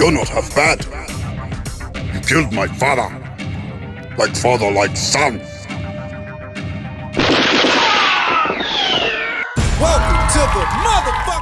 You're not half bad. You killed my father. Like father, like son. Welcome to the motherfucker.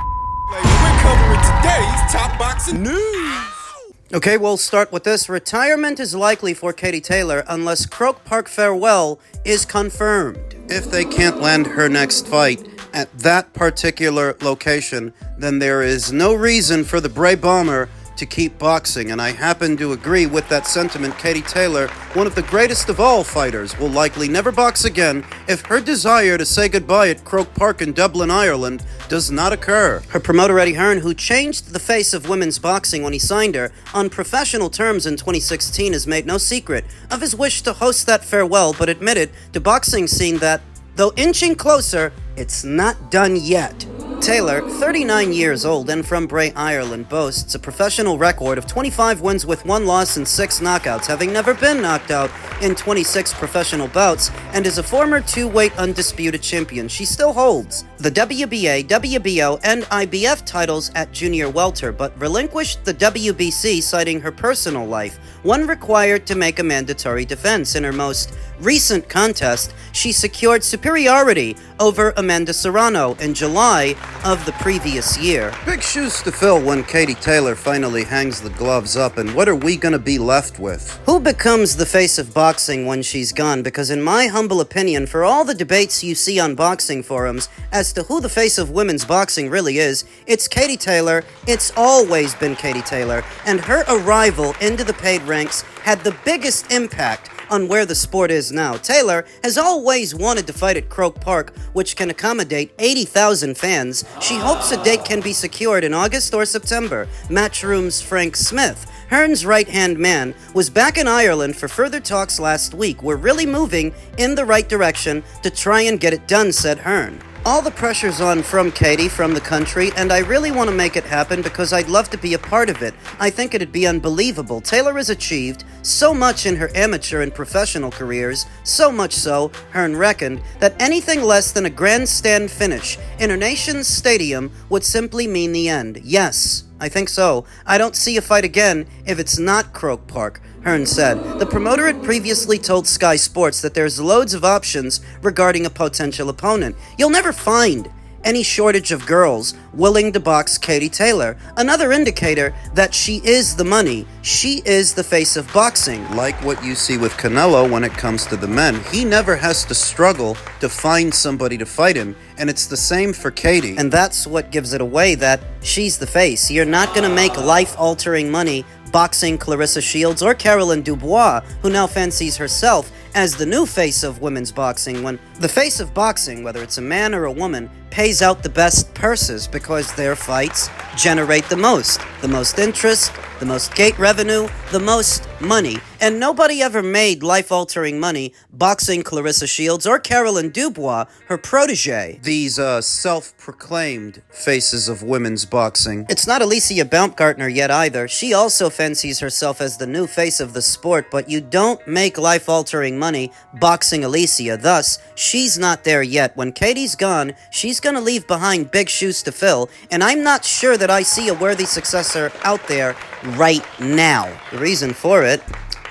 We're covering today's top boxing news. Okay, we'll start with this. Retirement is likely for Katie Taylor unless Croke Park farewell is confirmed. If they can't land her next fight at that particular location, then there is no reason for the Bray Bomber to keep boxing, and I happen to agree with that sentiment. Katie Taylor, one of the greatest of all fighters, will likely never box again if her desire to say goodbye at Croke Park in Dublin, Ireland, does not occur. Her promoter, Eddie Hearn, who changed the face of women's boxing when he signed her on professional terms in 2016, has made no secret of his wish to host that farewell, but admitted to boxing scene that, though inching closer, it's not done yet. Taylor, 39 years old and from Bray, Ireland, boasts a professional record of 25 wins with 1 loss and 6 knockouts, having never been knocked out in 26 professional bouts, and is a former 2-weight undisputed champion. She still holds the WBA, WBO, and IBF titles at junior welter, but relinquished the WBC, citing her personal life, one required to make a mandatory defense. In her most recent contest, she secured superiority over Amanda Serrano in July of the previous year. Big shoes to fill when Katie Taylor finally hangs the gloves up, and what are we gonna be left with? Who becomes the face of boxing when she's gone? Because in my humble opinion, for all the debates you see on boxing forums as to who the face of women's boxing really is, it's Katie Taylor. It's always been Katie Taylor, and her arrival into the paid ranks had the biggest impact on where the sport is now. Taylor has always wanted to fight at Croke Park, which can accommodate 80,000 fans. She hopes a date can be secured in August or September. Matchroom's Frank Smith, Hearn's right-hand man, was back in Ireland for further talks last week. We're really moving in the right direction to try and get it done, said Hearn. All the pressure's on from Katie, from the country, and I really want to make it happen because I'd love to be a part of it. I think it'd be unbelievable. Taylor has achieved so much in her amateur and professional careers, so much so, Hearn reckoned, that anything less than a grandstand finish in her nation's stadium would simply mean the end. Yes, I think so. I don't see a fight again if it's not Croke Park, Hearn said. The promoter had previously told Sky Sports that there's loads of options regarding a potential opponent. You'll never find any shortage of girls willing to box Katie Taylor. Another indicator that she is the money. She is the face of boxing. Like what you see with Canelo when it comes to the men. He never has to struggle to find somebody to fight him, and it's the same for Katie. And that's what gives it away, that she's the face. You're not gonna make life-altering money boxing Clarissa Shields or Caroline Dubois, who now fancies herself as the new face of women's boxing, when the face of boxing, whether it's a man or a woman, pays out the best purses because their fights generate the most interest, the most gate revenue, the most money. And nobody ever made life-altering money boxing Clarissa Shields or Caroline Dubois, her protege. These self-proclaimed faces of women's boxing. It's not Alicia Baumgartner yet either. She also fancies herself as the new face of the sport, but you don't make life-altering money boxing Alicia. Thus, she's not there yet. When Katie's gone, she's gonna leave behind big shoes to fill, and I'm not sure that I see a worthy successor out there right now. The reason for it: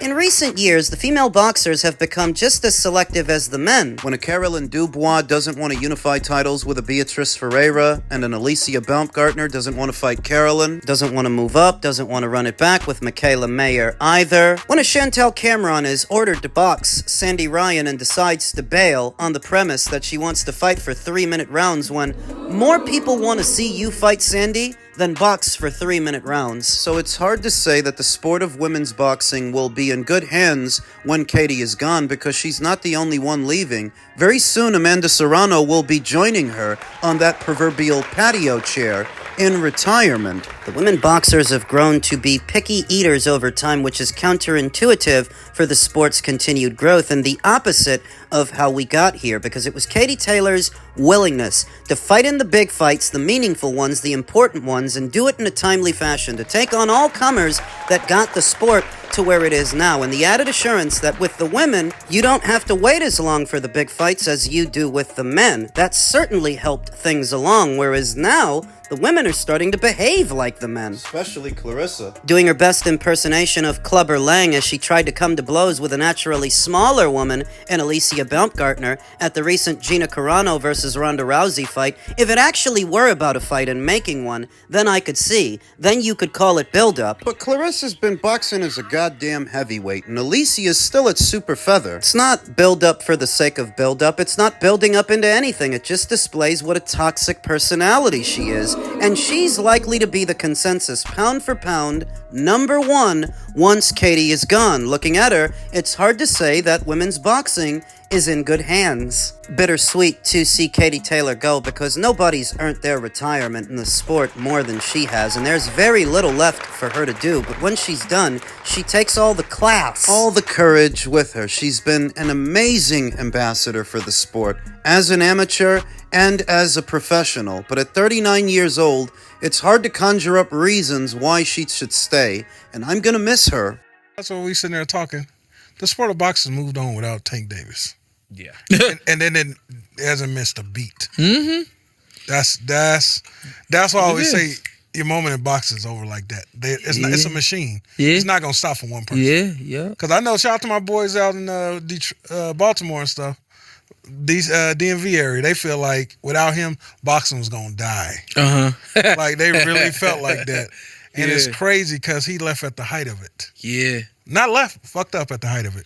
in recent years, the female boxers have become just as selective as the men. When a Caroline Dubois doesn't want to unify titles with a Beatrice Ferreira, and an Alicia Baumgartner doesn't want to fight Caroline, doesn't want to move up, doesn't want to run it back with Michaela Mayer either. When a Chantel Cameron is ordered to box Sandy Ryan and decides to bail on the premise that she wants to fight for 3-minute rounds, when more people want to see you fight Sandy than box for 3-minute rounds. So it's hard to say that the sport of women's boxing will be in good hands when Katie is gone, because she's not the only one leaving. Very soon, Amanda Serrano will be joining her on that proverbial patio chair in retirement. The women boxers have grown to be picky eaters over time, which is counterintuitive for the sport's continued growth and the opposite of how we got here, because it was Katie Taylor's willingness to fight in the big fights, the meaningful ones, the important ones, and do it in a timely fashion, to take on all comers that got the sport to where it is now, and the added assurance that with the women, you don't have to wait as long for the big fights as you do with the men. That certainly helped things along, whereas now, the women are starting to behave like the men. Especially Clarissa. Doing her best impersonation of Clubber Lang as she tried to come to blows with a naturally smaller woman in Alicia Baumgartner at the recent Gina Carano versus Ronda Rousey fight. If it actually were about a fight and making one, then I could see. Then you could call it build-up. But Clarissa's been boxing as a goddamn heavyweight, and Alicia's still at super feather. It's not build-up for the sake of build-up. It's not building up into anything. It just displays what a toxic personality she is. And she's likely to be the consensus pound for pound #1 once Katie is gone. Looking at her, it's hard to say that women's boxing is in good hands. Bittersweet to see Katie Taylor go because nobody's earned their retirement in the sport more than she has, and there's very little left for her to do, but when she's done, she takes all the class, all the courage with her. She's been an amazing ambassador for the sport, as an amateur and as a professional, but at 39 years old, it's hard to conjure up reasons why she should stay, and I'm gonna miss her. That's what we sitting there talking. The sport of boxing moved on without Tank Davis. Yeah. and then it hasn't missed a beat. Mm-hmm. That's why I always say your moment in boxing is over like that. It's a machine. Yeah. It's not gonna stop for one person. Yeah. Because I know, shout out to my boys out in Baltimore and stuff. These DMV area, they feel like without him, boxing was gonna die. Like they really felt like that. And it's crazy because he left at the height of it. Yeah. Not left, fucked up at the height of it.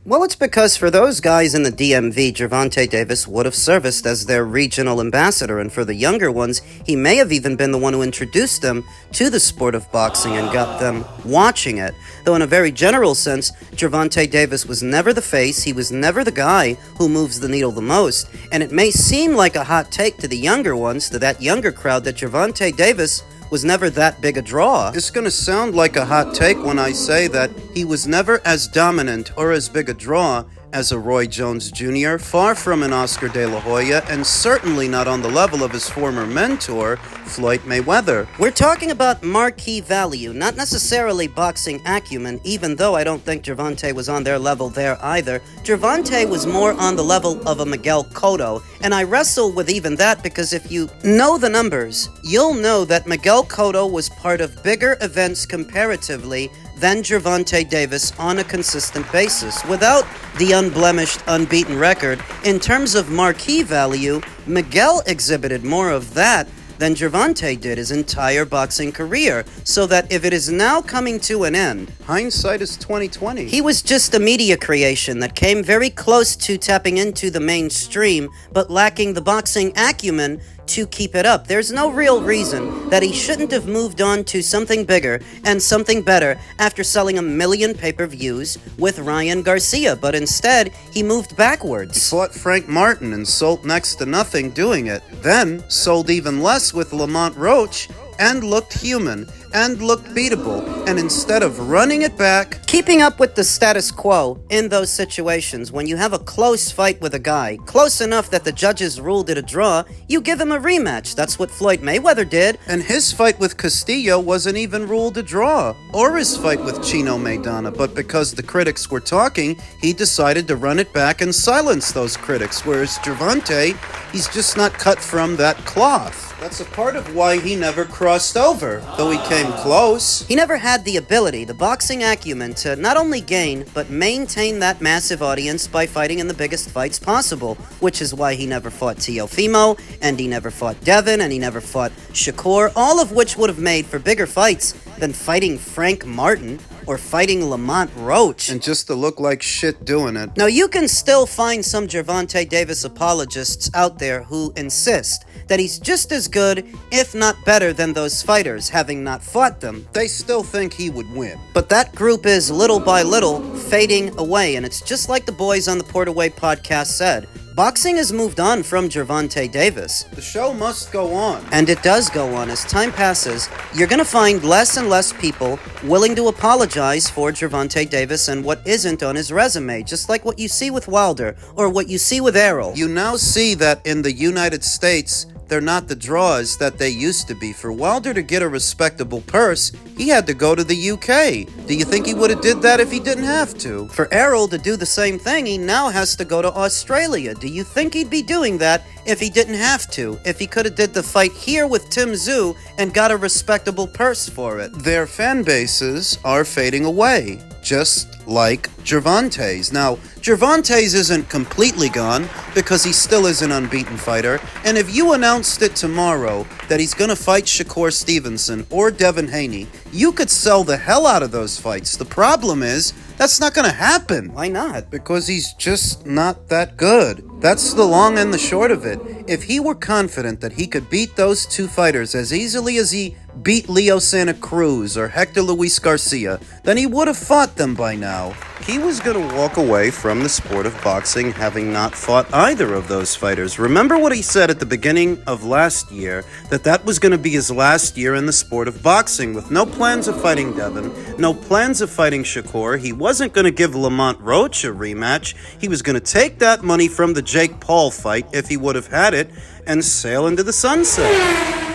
Well, it's because for those guys in the DMV, Gervonta Davis would have serviced as their regional ambassador, and for the younger ones, he may have even been the one who introduced them to the sport of boxing and got them watching it. Though in a very general sense, Gervonta Davis was never the face, he was never the guy who moves the needle the most, and it may seem like a hot take to the younger ones, to that younger crowd, that Gervonta Davis was never that big a draw. It's gonna sound like a hot take when I say that he was never as dominant or as big a draw as a Roy Jones Jr., far from an Oscar De La Hoya, and certainly not on the level of his former mentor, Floyd Mayweather. We're talking about marquee value, not necessarily boxing acumen, even though I don't think Gervonta was on their level there either. Gervonta was more on the level of a Miguel Cotto, and I wrestle with even that because if you know the numbers, you'll know that Miguel Cotto was part of bigger events comparatively than Gervonta Davis on a consistent basis. Without the unblemished, unbeaten record, in terms of marquee value, Miguel exhibited more of that than Gervonta did his entire boxing career, so that if it is now coming to an end, hindsight is 20/20. He was just a media creation that came very close to tapping into the mainstream, but lacking the boxing acumen to keep it up. There's no real reason that he shouldn't have moved on to something bigger and something better after selling 1 million pay-per-views with Ryan Garcia, but instead, he moved backwards. He fought Frank Martin and sold next to nothing doing it, then sold even less with Lamont Roach, and looked human, and looked beatable, and instead of running it back, keeping up with the status quo in those situations, when you have a close fight with a guy, close enough that the judges ruled it a draw, you give him a rematch. That's what Floyd Mayweather did. And his fight with Castillo wasn't even ruled a draw, or his fight with Chino Maidana, but because the critics were talking, he decided to run it back and silence those critics, whereas Gervonta, he's just not cut from that cloth. That's a part of why he never crossed over, though he came close. He never had the ability, the boxing acumen, to not only gain, but maintain that massive audience by fighting in the biggest fights possible, which is why he never fought Teofimo, and he never fought Devin, and he never fought Shakur, all of which would have made for bigger fights than fighting Frank Martin or fighting Lamont Roach. And just to look like shit doing it. Now, you can still find some Gervonta Davis apologists out there who insist that he's just as good, if not better, than those fighters, having not fought them. They still think he would win. But that group is, little by little, fading away, and it's just like the boys on the Portaway podcast said. Boxing has moved on from Gervonta Davis. The show must go on. And it does go on. As time passes, you're going to find less and less people willing to apologize for Gervonta Davis and what isn't on his resume, just like what you see with Wilder or what you see with Errol. You now see that in the United States, they're not the draws that they used to be. For Wilder to get a respectable purse, he had to go to the UK. Do you think he would have did that if he didn't have to? For Errol to do the same thing, he now has to go to Australia. Do you think he'd be doing that if he didn't have to? If he could have did the fight here with Tim Tszyu and got a respectable purse for it? Their fan bases are fading away, just like Gervonta's. Now, Gervonta's isn't completely gone because he still is an unbeaten fighter, and if you announced it tomorrow that he's going to fight Shakur Stevenson or Devin Haney, you could sell the hell out of those fights. The problem is, that's not going to happen. Why not? Because he's just not that good. That's the long and the short of it. If he were confident that he could beat those two fighters as easily as he beat Leo Santa Cruz or Hector Luis Garcia, then he would have fought them by now. He was going to walk away from the sport of boxing having not fought either of those fighters. Remember what he said at the beginning of last year, that was going to be his last year in the sport of boxing, with no plans of fighting Devin, no plans of fighting Shakur. He wasn't going to give Lamont Roach a rematch. He was going to take that money from the Jake Paul fight, if he would have had it, and sail into the sunset.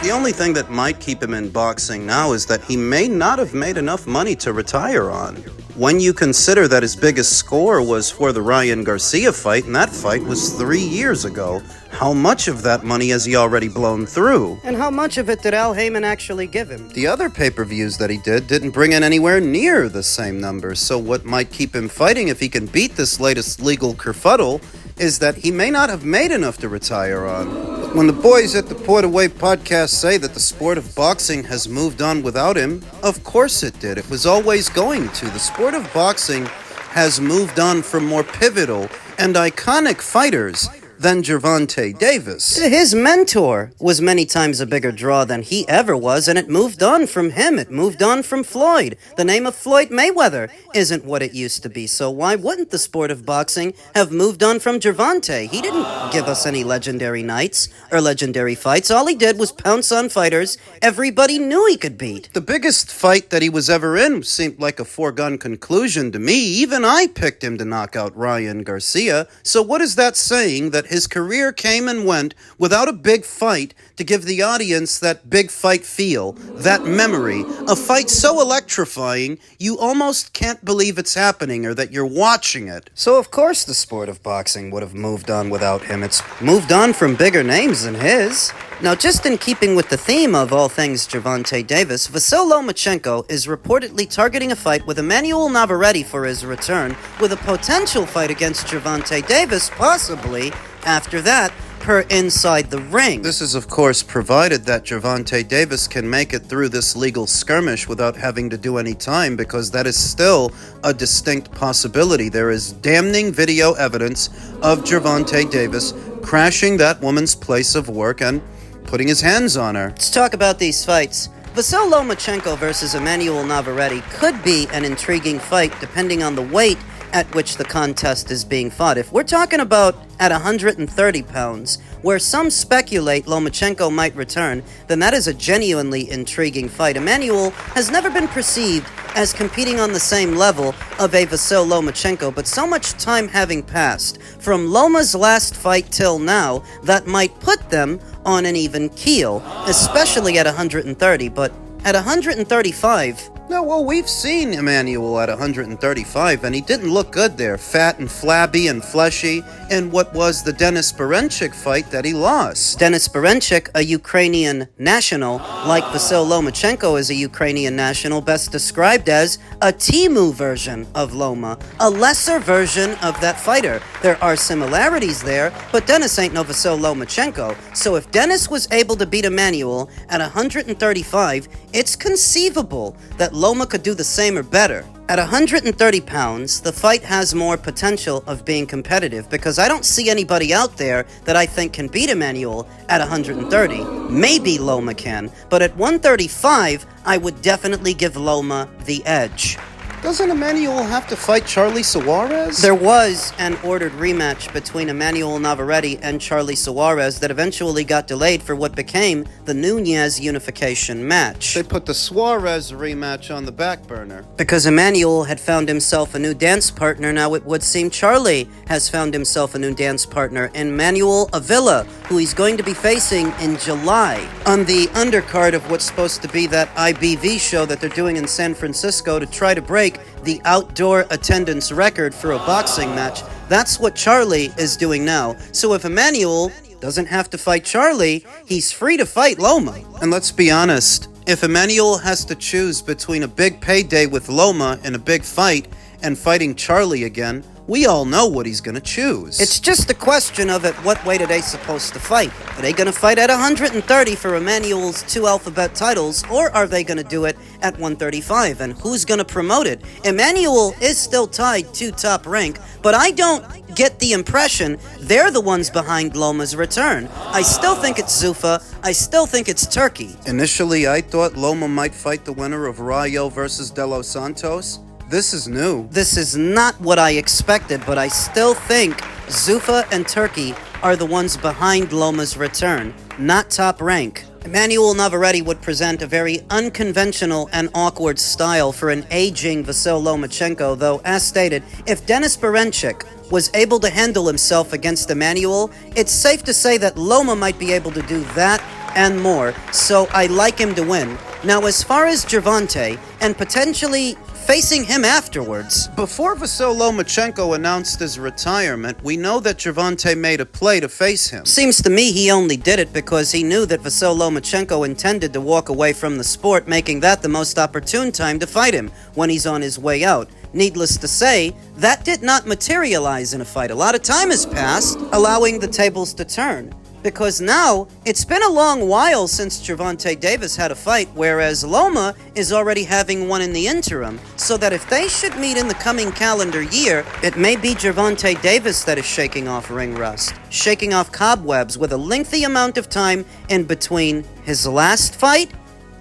The only thing that might keep him in boxing now is that he may not have made enough money to retire on. When you consider that his biggest score was for the Ryan Garcia fight, and that fight was 3 years ago, how much of that money has he already blown through? And how much of it did Al Heyman actually give him? The other pay-per-views that he didn't bring in anywhere near the same numbers, so what might keep him fighting if he can beat this latest legal kerfuddle is that he may not have made enough to retire on. But when the boys at the Portaway podcast say that the sport of boxing has moved on without him, of course it did. It was always going to. The sport of boxing has moved on from more pivotal and iconic fighters than Gervonta Davis. His mentor was many times a bigger draw than he ever was, and it moved on from him. It moved on from Floyd. The name of Floyd Mayweather isn't what it used to be, so why wouldn't the sport of boxing have moved on from Gervonta? He didn't give us any legendary nights or legendary fights. All he did was pounce on fighters everybody knew he could beat. The biggest fight that he was ever in seemed like a foregone conclusion to me. Even I picked him to knock out Ryan Garcia. So what is that saying? That his career came and went without a big fight to give the audience that big fight feel, that memory, a fight so electrifying you almost can't believe it's happening or that you're watching it. So of course the sport of boxing would have moved on without him. It's moved on from bigger names than his. Now, just in keeping with the theme of all things Gervonta Davis, Vasyl Lomachenko is reportedly targeting a fight with Emmanuel Navarrete for his return, with a potential fight against Gervonta Davis, possibly after that, per Inside the Ring. This is, of course, provided that Gervonta Davis can make it through this legal skirmish without having to do any time, because that is still a distinct possibility. There is damning video evidence of Gervonta Davis crashing that woman's place of work and putting his hands on her. Let's talk about these fights. Vasyl Lomachenko versus Emmanuel Navarrete could be an intriguing fight depending on the weight at which the contest is being fought. If we're talking about at 130 pounds, where some speculate Lomachenko might return, then that is a genuinely intriguing fight. Emmanuel has never been perceived as competing on the same level of a Vasyl Lomachenko, but so much time having passed from Loma's last fight till now, that might put them on an even keel, especially at 130, but at 135... No, well, we've seen Emmanuel at 135, and he didn't look good there. Fat and flabby and fleshy in what was the Denis Berenchik fight that he lost. Denis Berenchik, a Ukrainian national, like Vasyl Lomachenko is a Ukrainian national, best described as a Timu version of Loma, a lesser version of that fighter. There are similarities there, but Denis ain't no Vasyl Lomachenko. So if Denis was able to beat Emmanuel at 135, it's conceivable that Loma could do the same or better. At 130 pounds, the fight has more potential of being competitive because I don't see anybody out there that I think can beat Emmanuel at 130. Maybe Loma can, but at 135, I would definitely give Loma the edge. Doesn't Emmanuel have to fight Charlie Suarez? There was an ordered rematch between Emmanuel Navarrete and Charlie Suarez that eventually got delayed for what became the Nunez unification match. They put the Suarez rematch on the back burner. Because Emmanuel had found himself a new dance partner, now it would seem Charlie has found himself a new dance partner in Manuel Avila, who he's going to be facing in July. On the undercard of what's supposed to be that IBV show that they're doing in San Francisco to try to break the outdoor attendance record for a boxing match. That's what Charlie is doing now. So if Emmanuel doesn't have to fight Charlie, he's free to fight Loma. And let's be honest, if Emmanuel has to choose between a big payday with Loma and a big fight and fighting Charlie again, we all know what he's gonna choose. It's just a question of at what weight are they supposed to fight? Are they gonna fight at 130 for Emmanuel's 2 alphabet titles, or are they gonna do it at 135? And who's gonna promote it? Emmanuel is still tied to Top Rank, but I don't get the impression they're the ones behind Loma's return. I still think it's Zuffa. I still think it's Turkey. Initially, I thought Loma might fight the winner of Rayo versus De Los Santos. This is new. This is not what I expected, but I still think Zuffa and Turkey are the ones behind Loma's return, not Top Rank. Emmanuel Navarrete would present a very unconventional and awkward style for an aging Vasyl Lomachenko, though, as stated, if Denis Berinchyk was able to handle himself against Emmanuel, it's safe to say that Loma might be able to do that and more, so I like him to win. Now, as far as Gervonta and potentially facing him afterwards. Before Vasyl Lomachenko announced his retirement, we know that Gervonta made a play to face him. Seems to me he only did it because he knew that Vasyl Lomachenko intended to walk away from the sport, making that the most opportune time to fight him when he's on his way out. Needless to say, that did not materialize in a fight. A lot of time has passed, allowing the tables to turn. Because now, it's been a long while since Gervonta Davis had a fight, whereas Loma is already having one in the interim, so that if they should meet in the coming calendar year, it may be Gervonta Davis that is shaking off ring rust, shaking off cobwebs with a lengthy amount of time in between his last fight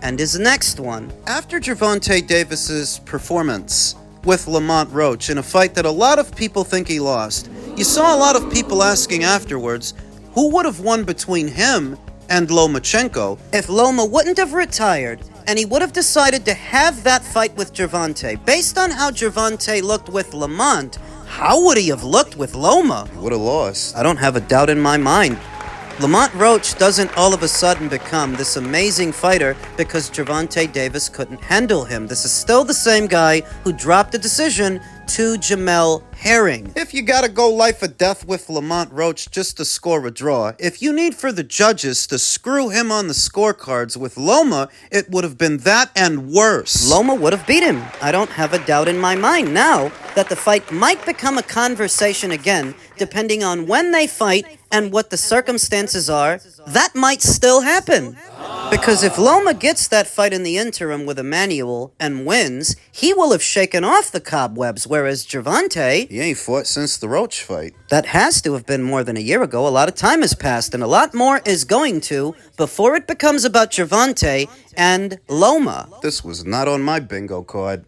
and his next one. After Gervonta Davis's performance with Lamont Roach in a fight that a lot of people think he lost, you saw a lot of people asking afterwards, who would have won between him and Lomachenko? If Loma wouldn't have retired, and he would have decided to have that fight with Gervonta, based on how Gervonta looked with Lamont, how would he have looked with Loma? He would have lost. I don't have a doubt in my mind. Lamont Roach doesn't all of a sudden become this amazing fighter because Gervonta Davis couldn't handle him. This is still the same guy who dropped a decision to Jamel Herring. If you gotta go life or death with Lamont Roach just to score a draw, if you need for the judges to screw him on the scorecards with Loma, it would have been that and worse. Loma would have beat him. I don't have a doubt in my mind now that the fight might become a conversation again, depending on when they fight and what the circumstances are. That might still happen. Because if Loma gets that fight in the interim with Emmanuel and wins, he will have shaken off the cobwebs, whereas Gervonta, He ain't fought since the Roach fight. that has to have been more than a year ago. A lot of time has passed, and a lot more is going to before it becomes about Gervonta and Loma. This was not on my bingo card.